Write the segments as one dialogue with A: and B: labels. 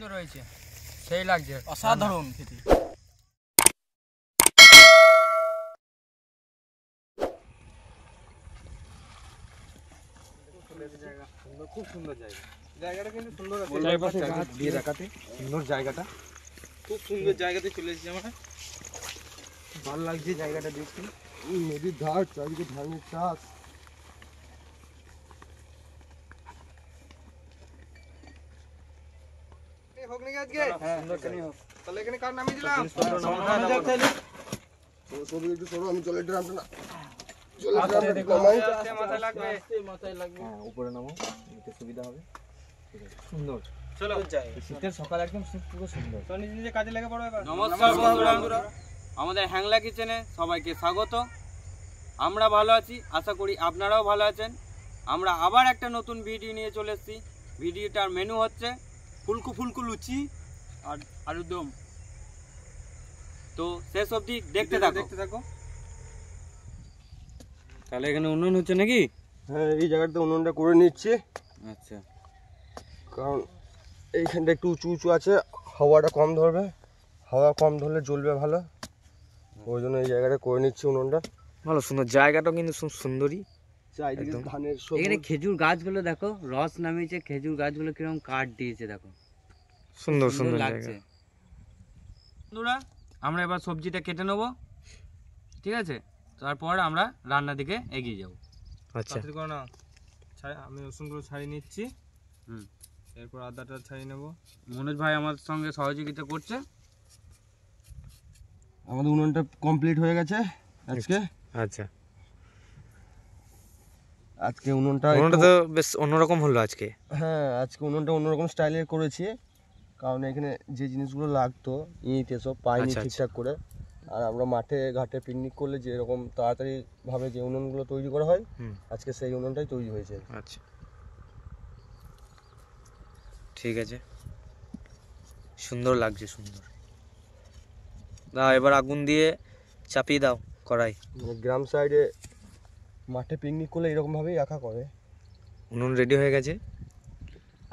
A: কিন্তু রয়েছে, সেই লাগছে, অসাধারণ খেতে।
B: খুব সুন্দর জায়গা, জায়গাটা কিন্তু সুন্দর আছে, চারপাশে গাছ দিয়ে দেখাতে সুন্দর জায়গাটা, খুব সুন্দর জায়গাতে চলে এসেছি আমরা। ভালো লাগছে জায়গাটা দেখতে, নদীর ধার, চারিদিকে ধানের চাষ। হোক নাকি আজকে? হ্যাঁ, তাহলে এখানে কার নামিয়ে দিলাম? একটু সরো, আমি জলের ড্রামটা না মাথায় লাগবে, উপরে নামো, নিতে সুবিধা হবে। সুন্দর, চলো যাই। শীতের সকাল একদম পুরো সুন্দর। তো নিজে নিজে কাজে লেগে পড়ো এবার।
A: নমস্কার বন্ধুরা, আমাদের হ্যাংলা কিচেনে সবাইকে স্বাগত। আমরা ভালো আছি, আশা করি আপনারাও ভালো আছেন। আমরা আবার একটা নতুন ভিডিও নিয়ে চলে এসেছি। ভিডিওটার মেনু হচ্ছে ফুলকু ফুলকু লুচি আর আলুর দম। তো শেষ অবধি দেখতে থাকো। তাহলে এখানে উনুন হচ্ছে নাকি?
B: হ্যাঁ, এই জায়গাটাতে উনুনটা করে নিচ্ছি।
A: আচ্ছা,
B: কারণ এইখানটা একটু উঁচু উঁচু আছে, হাওয়াটা কম ধরবে, হাওয়া কম ধরলে জ্বলবে ভালো, ওই জন্য এই জায়গাটা করে নিচ্ছি উনুনটা।
C: ভালো সুন্দর জায়গাটাও কিন্তু সুন্দরই।
B: ধানের
D: এখানে খেজুর গাছগুলো দেখো, রস নামিয়েছে, খেজুর গাছগুলো কিরকম কাঠ দিয়েছে দেখো,
C: সুন্দর সুন্দর
D: লাগছে।
A: বন্ধুরা, আমরা এবার সবজিটা কেটে নেব, ঠিক আছে? তারপর আমরা রান্নার দিকে এগিয়ে যাব।
C: আচ্ছা,
B: আমি রসুনগুলো ছাড়িয়ে নিচ্ছি, এরপর আদাটা ছাড়িয়ে নেব।
A: মনোজ ভাই আমার সঙ্গে সহযোগিতা করছে।
B: আমাদের উনুনটা কমপ্লিট হয়ে গেছে আজকে।
C: আচ্ছা,
B: আজকে উনুনটা
C: তো বেশ অন্যরকম হলো আজকে।
B: হ্যাঁ, আজকে উনুনটা অন্যরকম স্টাইলের করেছি, কারণ এখানে যে জিনিসগুলো লাগতো ইট এসব পাইনি ঠিকঠাক করে। আর আমরা মাঠে ঘাটে পিকনিক করলে যেরকম তাড়াতাড়ি ভাবে যে উনুনগুলো তৈরি করা হয়, আজকে সেই উনুনটাই তৈরি হয়েছে।
C: আচ্ছা, ঠিক আছে, সুন্দর লাগছে, সুন্দর। দাও এবার আগুন দিয়ে চাপিয়ে দাও কড়াই।
B: মানে গ্রাম সাইডে মাঠে পিকনিক করলে এরকম ভাবেই রাখা করে।
C: উনুন রেডি হয়ে গেছে,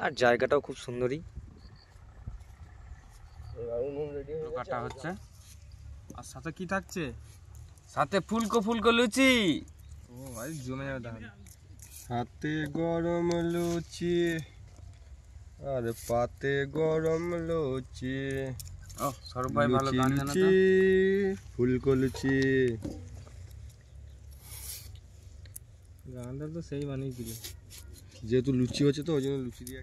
C: আর জায়গাটাও খুব সুন্দরই।
B: উনুন রেডি হয়ে
A: কাটা হচ্ছে,
B: আর সাথে কি থাকছে?
A: সাথে ফুলকো ফুলকো লুচি।
B: ও ভাই, জমে যাবে তাহলে। হাতে গরম লুচি আর পাতে গরম লুচি।
A: ও সরব ভাই ভালো গান জানো তো।
B: ফুলকো লুচি, গানটা তো সেই বানিয়ে দিল, যেহেতু লুচি হচ্ছে তো ওই জন্য লুচি দিয়ে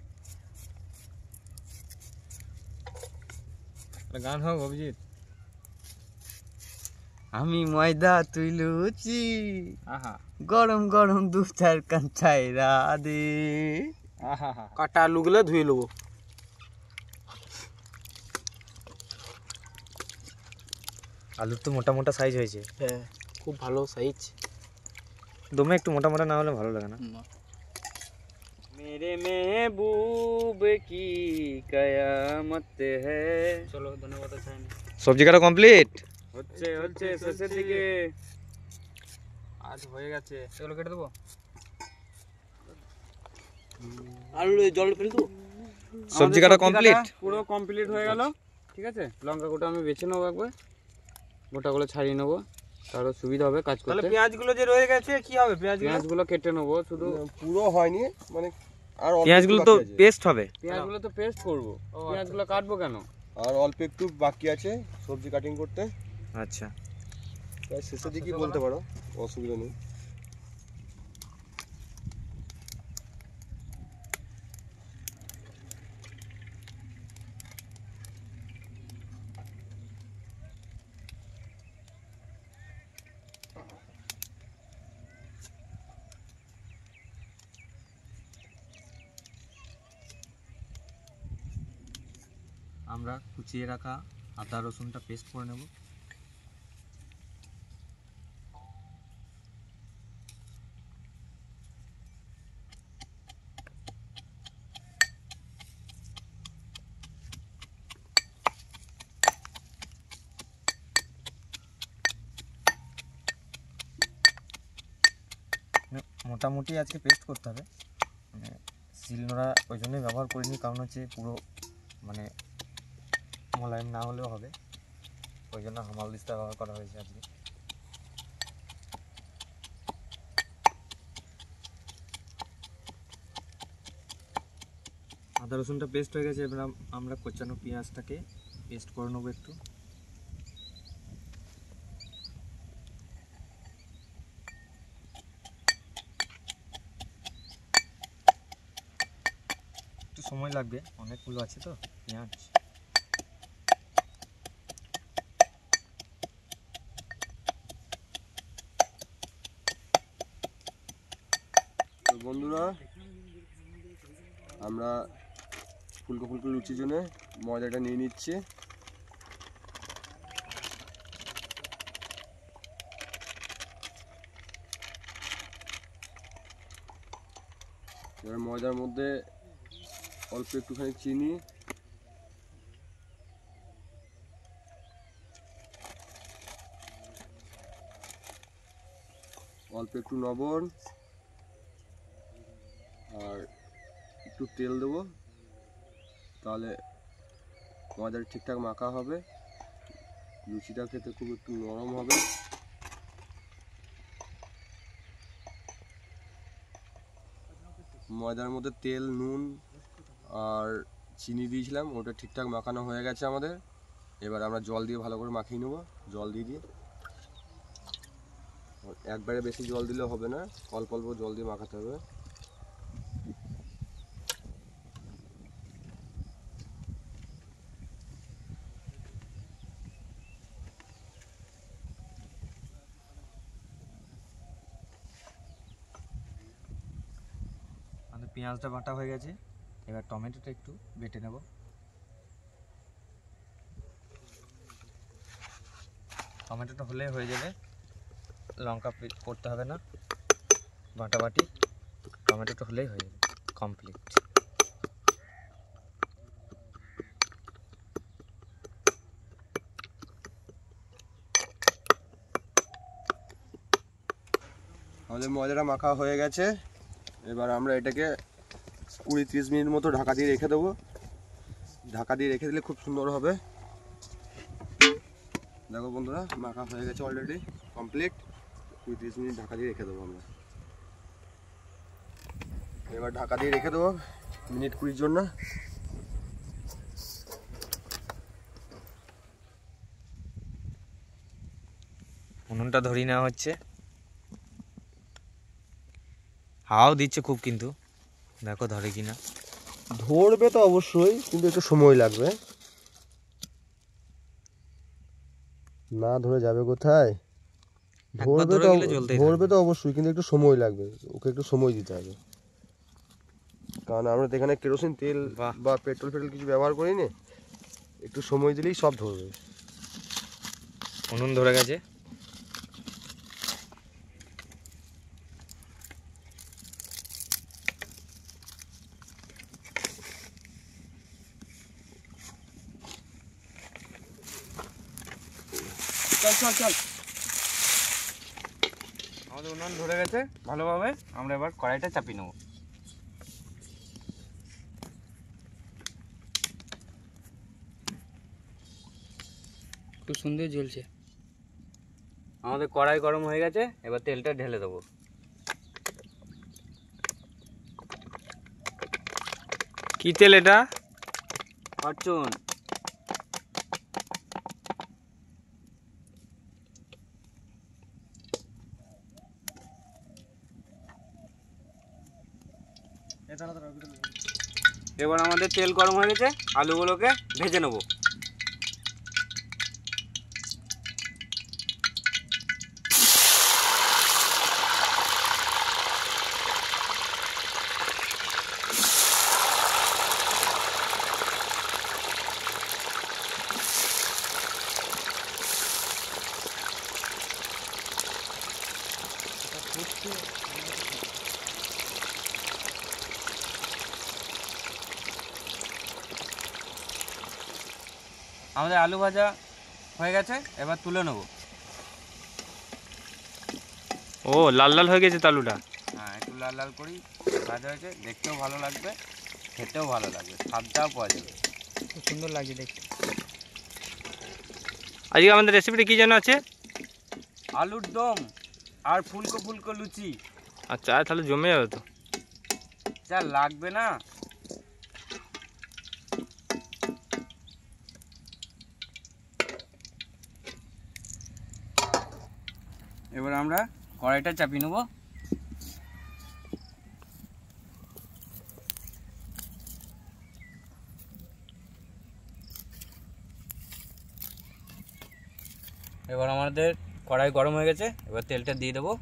B: গান হোক। অভিজিৎ,
D: আমি ময়দা তুই লুচি,
B: আহা
D: গরম গরম দু চার কান ছাইরা দে।
B: আহা,
C: কাটা আলুগুলো ধুয়ে নেবো। আলুর তো মোটা মোটা সাইজ হয়েছে।
D: হ্যাঁ, খুব ভালো সাইজ।
C: দমে একটু মোটা মোটা না হলে ভালো লাগে না।
A: मेरे महबूब की कयामत है। চলো ধন্যবাদ।
C: সবজি কাটা কমপ্লিট
A: হচ্ছে শেষের দিকে।
B: আজ হয়ে গেছে,
A: এগুলো কেটে দেবো।
D: আলু জল ফেলে দেবো।
C: সবজি কাটা কমপ্লিট,
A: পুরো কমপ্লিট হয়ে গেল, ঠিক আছে? লঙ্কা গোটা আমি বেছে নেবো, একবার গোটাগুলো ছাড়িয়ে নেবো, তাহলে সুবিধা হবে কাজ করতে।
B: তাহলে পেঁয়াজগুলো যে রয়ে গেছে কি হবে?
A: পেঁয়াজগুলো কেটে নেবো, শুধু
B: পুরো হয়নি, মানে আর
C: পেঁয়াজগুলো তো পেস্ট হবে।
A: পেঁয়াজগুলো তো পেস্ট করবো, পেঁয়াজগুলো কাটবো কেন?
B: আর অল্প একটু বাকি আছে সবজি কাটিং করতে।
C: আচ্ছা,
B: প্রায় শেষের দিকেই বলতে পারো, অসুবিধা নেই।
C: আমরা কুচিয়ে রাখা আদা রসুনটা পেস্ট করে নেব। মোটামুটি আজকে পেস্ট করতে হবে, মানে শিলনোড়া ওই জন্যই ব্যবহার করিনি, কারণ হচ্ছে পুরো মানে মোলায়েম না হলেও হবে, ওই জন্য হামাল দিস্তা ব্যবহার করা হয়েছে আজকে। আদা রসুনটা পেস্ট হয়ে গেছে, এবার আমরা কোচানো পেঁয়াজটাকে পেস্ট করে নেবো একটু। একটু সময় লাগবে, অনেকগুলো আছে তো পেঁয়াজ।
B: তো বন্ধুরা, আমরা ফুলকো ফুলকো লুচির জন্য ময়দাটা নিয়ে নিচ্ছি। এবার ময়দার মধ্যে অল্প একটুখানি চিনি, অল্প একটু লবণ আর একটু তেল দেবো, তাহলে ময়দাটা ঠিকঠাক মাখা হবে, লুচিটা খেতে খুব একটু নরম হবে। ময়দার মধ্যে তেল, নুন আর চিনি দিয়েছিলাম, ওটা ঠিকঠাক মাখানো হয়ে গেছে আমাদের। এবার আমরা জল দিয়ে ভালো করে মাখিয়ে নেবো। জল দিয়ে দিই, একবারে বেশি জল দিলে হবে না, অল্প অল্প জল দিয়ে মাখাতে হবে।
C: আমাদের পেঁয়াজটা বাটা হয়ে গেছে, এবার টমেটোটা একটু বেটে নেব। টমেটোটা হলে হয়ে যাবে, লঙ্কা করতে হবে না, বাটাবাটি টমেটোটা হলেই হয়ে যাবে, কমপ্লিট।
B: আমাদের ময়দাটা মাখা হয়ে গেছে, এবার আমরা এটাকে 20-30 মিনিট মতো ঢাকা দিয়ে রেখে দেবো। ঢাকা দিয়ে রেখে দিলে খুব সুন্দর হবে। দেখো বন্ধুরা, মাখা হয়ে গেছে অলরেডি কমপ্লিট। 20-30 মিনিট ঢাকা দিয়ে রেখে দেবো আমরা। এবার ঢাকা দিয়ে রেখে দেবো মিনিট 20 জন্য।
C: উনুনটা ধরিয়ে নেওয়া হচ্ছে, হাওয়াও দিচ্ছে খুব, কিন্তু দেখো ধরে কিনা।
B: ধরবে তো অবশ্যই, কিন্তু একটু সময় লাগবে। না ধরে যাবে কোথায়? ধরবে তো অবশ্যই, কিন্তু একটু সময় লাগবে, ওকে একটু সময় দিতে হবে। কারণ আমরা তো এখানে কেরোসিন তেল বা পেট্রোল কিছু ব্যবহার করিনি, একটু সময় দিলেই সব ধরবে।
C: উনুন ধরে গেছে,
B: চল চল চল।
A: আমাদের উনুন ধরে গেছে ভালোভাবে, আমরা এবার কড়াইটা চাপিয়ে নেব।
D: খুব সুন্দর জ্বলছে।
A: আমাদের কড়াই গরম হয়ে গেছে, এবার তেলটা ঢেলে দেবো।
C: কি তেল এটা?
A: ফরচুন। এবার আমাদের তেল গরম হয়ে গেছে, আলুগুলোকে ভেজে নেব। আমাদের আলু ভাজা হয়ে গেছে, এবার তুলে নেব।
C: ও লাল লাল হয়ে গেছে আলুটা।
A: হ্যাঁ, একটু লাল লাল করেই ভাজা হয়েছে, দেখতেও ভালো লাগবে, খেতেও ভালো লাগবে, স্বাদটাও পাওয়া যাবে।
C: খুব সুন্দর লাগছে দেখতে।
E: আজকে আমাদের রেসিপিটা কী যেন আছে?
A: আলুর দম আর ফুলকো ফুলকো লুচি।
E: আচ্ছা, আর তাহলে জমে যাবে তো।
A: যা লাগবে না। এবার আমরা কড়াইটা চাপিয়ে নেব। এবার আমাদের কড়াই গরম হয়ে গেছে, এবার তেলটা দিয়ে দেবো।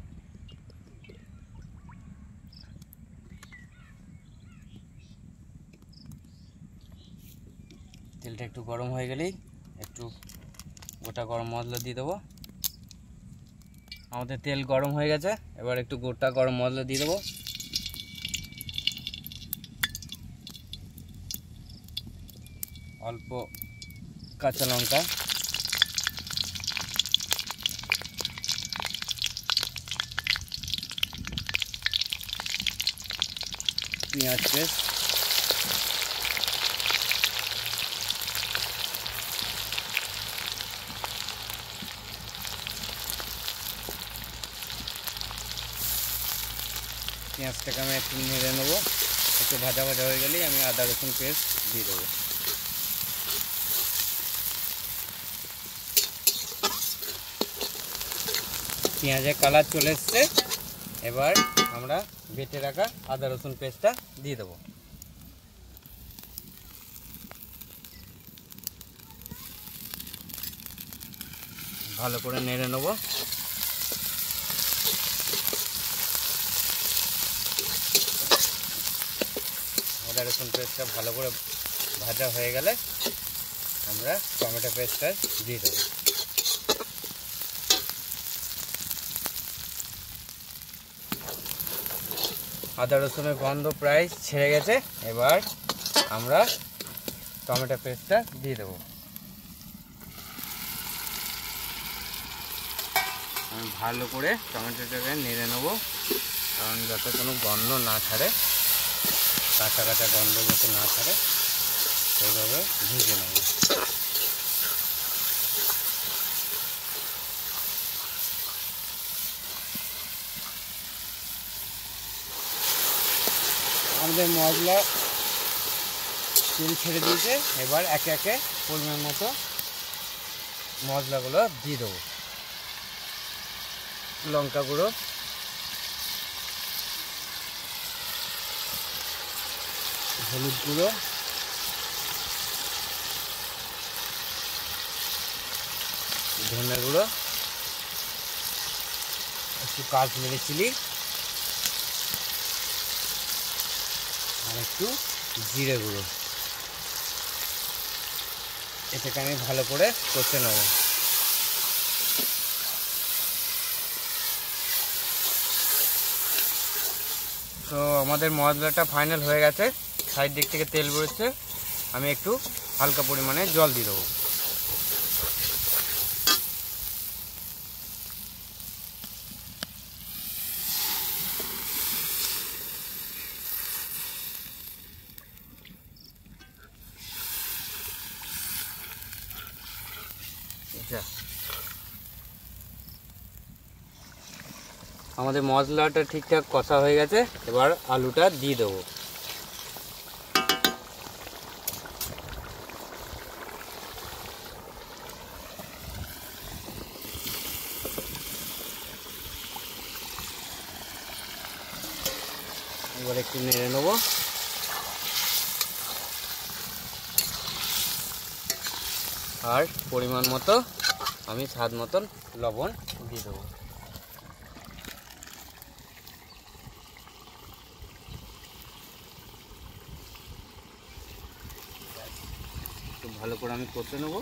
A: তেলটা একটু গরম হয়ে গেলেই একটু গোটা গরম মশলা দিয়ে দেবো। আমাদের তেল গরম হয়ে গেছে, এবার একটু গোটা গরম মশলা দিয়ে দেবো। অল্প কাঁচা লঙ্কা, পেঁয়াজ পেস্ট, পেঁয়াজটাকে আমি একটু নেড়ে নেবো। একটু ভাজা ভাজা হয়ে গেলেই আমি আদা রসুন পেস্ট দিয়ে দেবো। পেঁয়াজের কালার চলে এসছে, এবার আমরা বেটে রাখা আদা রসুন পেস্টটা দিয়ে দেবো। ভালো করে নেড়ে নেবো। আদা রসুন পেস্টটা ভালো করে ভাজা হয়ে গেলে আমরা টমেটো পেস্টটা দিয়ে দেবো। আদা রসুনের গন্ধ প্রায় ছেড়ে গেছে, এবার আমরা টমেটো পেস্টটা দিয়ে দেবো। আমি ভালো করে টমেটোটাকে নেড়ে নেবো, কারণ যাতে কোনো গন্ধ না ছাড়ে, কাঁচা কাঁচা গন্ধ যাতে না ছাড়ে সেইভাবে ভেজে নেব। আমাদের মশলা তেল ছেড়ে দিয়েছে, এবার একে একে পরিমাণ মতো মশলাগুলো দিয়ে দেবো। লঙ্কা গুঁড়ো, হলুদ গুঁড়ো, ধনে গুঁড়ো, একটু কাশ্মীরি চিলি আর একটু জিরে গুঁড়ো। এটাকে আমি ভালো করে কষে নেব। তো আমাদের মশলাটা ফাইনাল হয়ে গেছে, সাইড দিক থেকে তেল বেরোচ্ছে। আমি একটু হালকা পরিমাণে জল দিয়ে দেবো। আমাদের মশলাটা ঠিকঠাক কষা হয়ে গেছে, এবার আলুটা দিয়ে দেবো। এবার একটু নেড়ে নেবো। আর পরিমাণ মতো আমি স্বাদ মতন লবণ দিয়ে দেবো। একটু ভালো করে আমি কষে নেবো।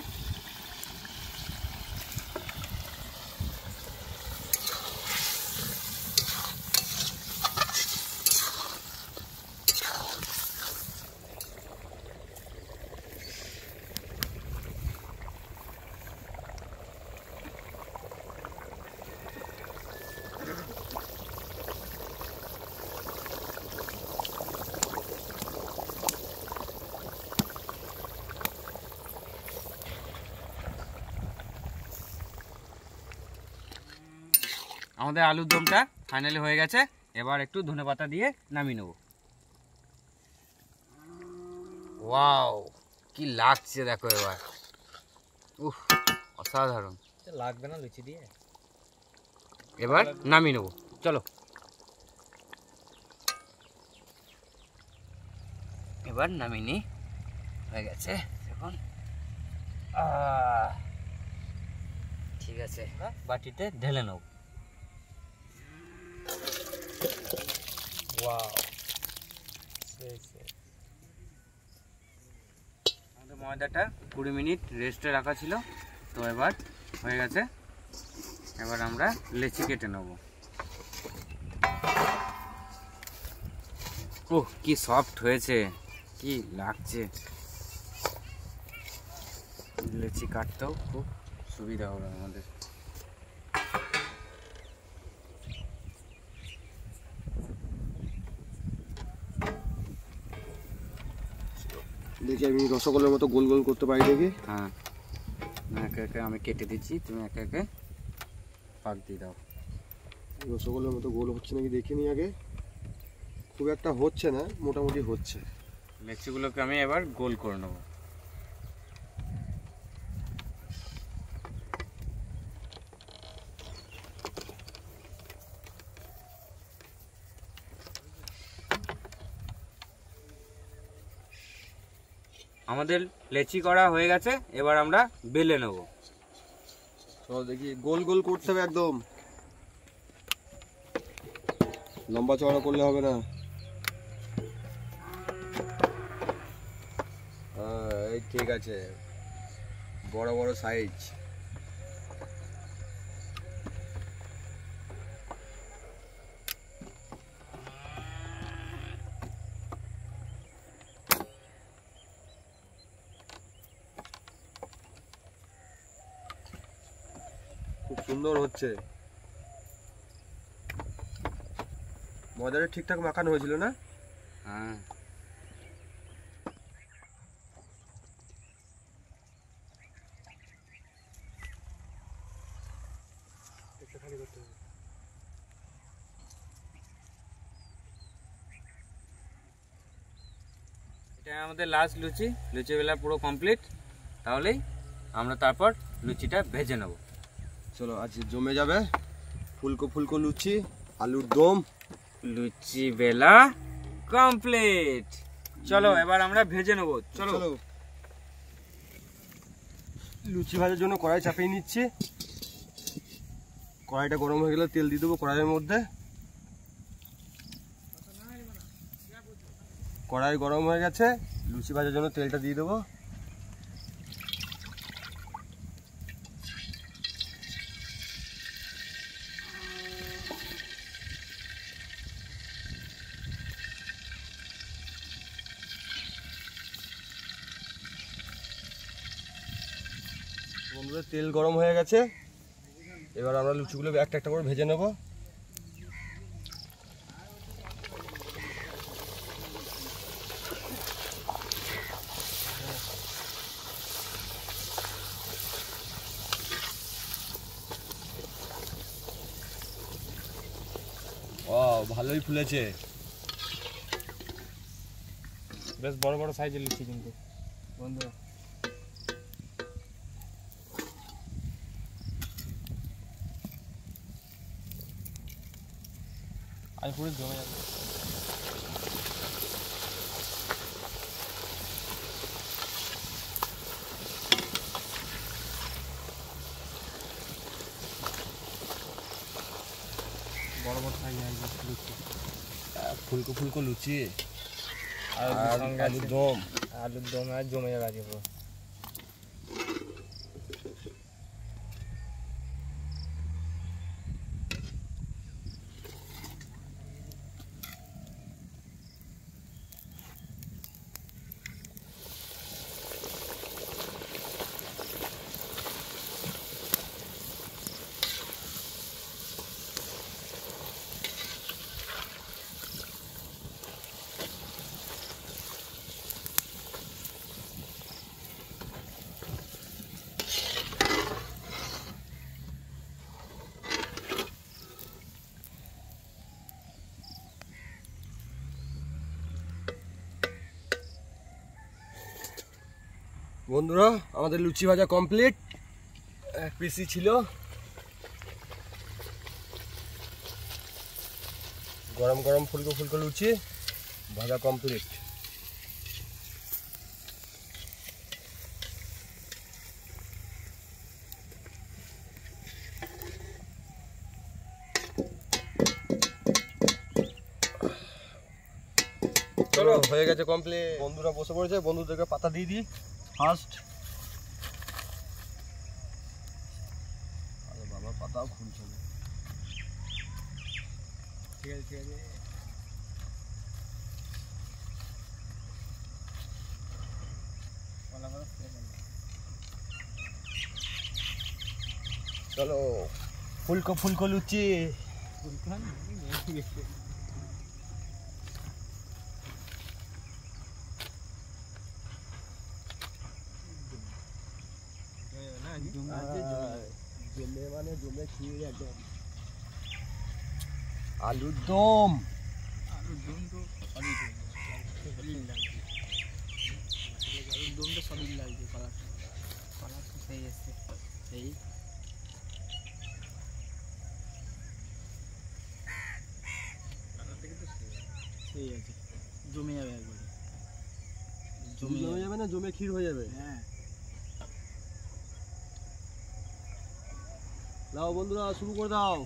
A: আমাদের আলুর দমটা ফাইনালি হয়ে গেছে। এবার একটু ধনেপাতা দিয়ে নামিয়ে নেব। ওয়াও, কি লাগছে দেখো এবার। উফ, অসাধারণ
C: লাগবে না লুচি দিয়ে।
A: এবার নামিয়ে নেব, চলো। এবার নামিয়ে নি, হয়ে গেছে এখন। ঠিক আছে, বাটিতে ঢেলে নেব।
C: ওয়াও,
A: আমাদের ময়দাটা 20 মিনিট রেস্টে রাখা ছিল, তো এবার হয়ে গেছে। এবার আমরা লেচি কেটে নেব। ওহ, কি সফট হয়েছে, কি লাগছে। লেচি কাটতেও খুব সুবিধা হবে আমাদের।
B: দেখি আমি রসগোল্লার মতো গোল গোল করতে পারি দেখি।
A: হ্যাঁ, একে একে আমি কেটে দিচ্ছি, তুমি একে একে পাক দিয়ে দাও।
B: রসগোল্লার মতো গোল হচ্ছে নাকি দেখে নি আগে। খুব একটা হচ্ছে না, মোটামুটি হচ্ছে।
A: লেচিগুলোকে আমি এবার গোল করে নেব। আমাদের লেচি করা হয়ে গেছে, এবার আমরা বেলে নেব।
B: চল দেখি, গোল গোল করতে হবে একদম, লম্বা চওড়া করলে হবে না। এই ঠিক আছে, বড় বড় সাইজ। খুব সুন্দর হচ্ছে। ময়দাটা ঠিকঠাক মাখানো হয়েছিল না?
A: হ্যাঁ, এটা আমাদের লাস্ট লুচি। লুচি বেলা পুরো কমপ্লিট। তাহলেই আমরা তারপর লুচিটা ভেজে নেব।
B: চলো, আজ জমে যাবে। ফুলকো ফুলকো লুচি, আলুর দম।
A: লুচি বেলা কমপ্লিট। চলো এবার আমরা ভেজে নেব, চলো।
B: চলো, লুচি ভাজার জন্য কড়াই চাপিয়ে নিচ্ছি। কড়াইটা গরম হয়ে গেলে তেল দিয়ে দেবো কড়াইয়ের মধ্যে। কড়াই গরম হয়ে গেছে, লুচি ভাজার জন্য তেলটা দিয়ে দেবো। বন্ধুরা, তেল গরম হয়ে গেছে, এবার আমরা লুচিগুলো একটা একটা করে ভেজে নেব। ভালোই ফুলেছে।
C: বেশ বড় বড় সাইজের লুচি কিন্তু বন্ধুরা। আজ পুরো জমে যাবে। বড় বড় সাইজের লুচি,
B: ফুলকো ফুলকো লুচি
C: আর
B: আলুর দম।
C: আলুর দম আর জমে যাবে আজকে পুরো।
B: বন্ধুরা আমাদের লুচি ভাজা কমপ্লিট, এক পিসি ছিল। গরম গরম ফুলকো ফুলকো লুচি ভাজা কমপ্লিট। চলো হয়ে গেছে কমপ্লিট। বন্ধুরা বসে পড়েছে, বন্ধুদেরকে পাতা দিয়ে দিই ফার্স্ট। আরে বাবা পাতাও খুলছে না। ঠিক আছে ঠিক আছে। চলো ফুলকো ফুলকো লুচি। জমে মানে জমে খেয়ে একদম। আলুর দম, আলুর দম তো সলিড লাগছে। কালার তো সেই এসছে, সেই সেই আছে। জমে যাবে একবারে, জমে যাবে না, জমে ক্ষীর হয়ে যাবে। হ্যাঁ দাও বন্ধুরা, শুরু করে দাও।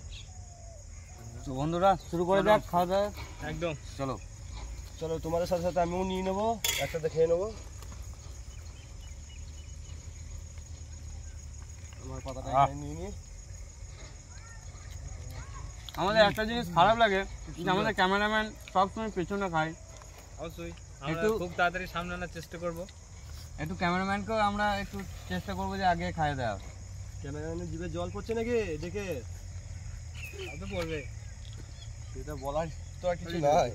A: তো বন্ধুরা শুরু করে দেখ খাওয়া দাওয়া একদম। চলো
B: চলো তোমাদের সাথে সাথে আমিও নিয়ে নেবো, একসাথে খেয়ে নেবো। আমার পাতাটা নিয়ে নিই।
A: আমাদের একটা জিনিস খারাপ লাগে যে আমাদের ক্যামেরাম্যান সবসময় পেছনে খায়।
C: অবশ্যই
A: একটু
C: খুব তাড়াতাড়ি সামনে আনার চেষ্টা করব।
A: একটু ক্যামেরাম্যানকেও আমরা একটু চেষ্টা করবো যে আগে খাইয়ে দেওয়া।
B: ক্যামেরাম্যানের জিভে জল পড়ছে নাকি দেখে?
C: তো পড়বে,
B: সেটা বলার তো আর কিছু নাই।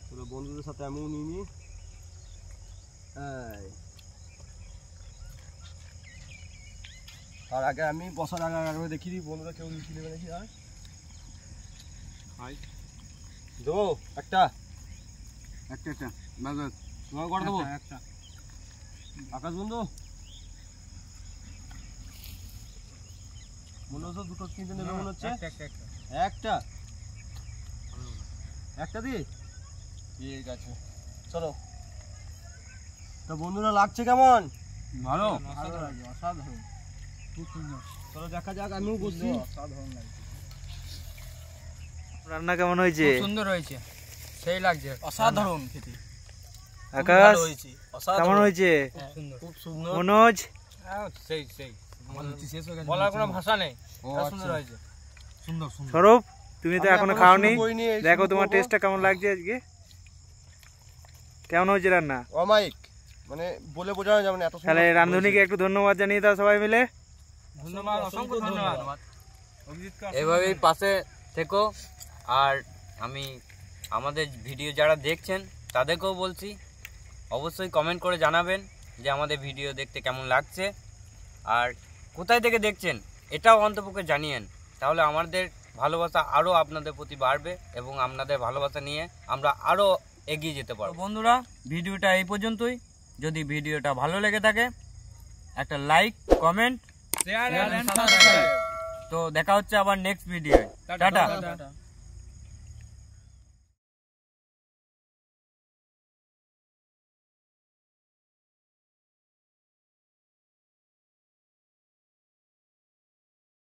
B: চলো বন্ধুদের সাথে আমিও নিয়ে নিই। আর আগে আমি বসার আগে আগে দেখি দিই বন্ধুরা কেউ লুচি নেবে নাকি। আর দেবো একটা
A: একটা একটা বাস তোমাকে করে দেবো
C: একটা
B: আকাশ বন্ধু। মনে হচ্ছে দুটো কিনতে নেবে মনে হচ্ছে। একটা একটা দিই, ঠিক আছে চলো। তো বন্ধুরা লাগছে কেমন?
A: ভালো।
C: অসাধারণ, খুব সুন্দর।
B: চলো দেখা যাক, আমিও বসছি।
C: অসাধারণ লাগছে।
E: রান্না কেমন হয়েছে?
C: সুন্দর হয়েছে, সেই লাগছে, অসাধারণ খেতে।
E: আকাশ
C: হয়েছে,
E: কেমন হয়েছে?
C: খুব সুন্দর।
E: মনোজ
C: সেই সেই বলার কোনো ভাষা নেই, সুন্দর হয়েছে। সুন্দর সুন্দর।
E: স্বরূপ তুমি তো
B: আমি
E: এখনো
B: এখনো
E: খাওনি,
B: শুরু করিনি, এই
E: দেখো
B: শুরু
E: তোমার
B: করবো।
E: টেস্টটা কেমন লাগছে আজকে, কেমন হয়েছে রান্না?
B: অমায়িক, মানে বলে বোঝানো যাবে না এত সুন্দর
E: তাহলে
B: হয়েছে।
E: রাঁধুনিকে একটু ধন্যবাদ জানিয়ে দাও সবাই মিলে।
C: ধন্যবাদ, অসংখ্য ধন্যবাদ।
A: এভাবেই পাশে থেকো। আর আমি আমাদের ভিডিও যারা দেখছেন তাদেরকেও বলছি অবশ্যই কমেন্ট করে জানাবেন যে আমাদের ভিডিও দেখতে কেমন লাগছে আর কোথায় থেকে দেখছেন এটাও অন্তপক্ষে জানিয়েন। তাহলে আমাদের ভালোবাসা আরও আপনাদের প্রতি বাড়বে এবং আপনাদের ভালোবাসা নিয়ে আমরা আরও এগিয়ে যেতে পারবো। বন্ধুরা ভিডিওটা এই পর্যন্তই। যদি ভিডিওটা ভালো লেগে থাকে একটা like comment
C: share and subscribe.
A: তো দেখা হচ্ছে আবার নেক্সট ভিডিও। টাটা।
C: টাটা।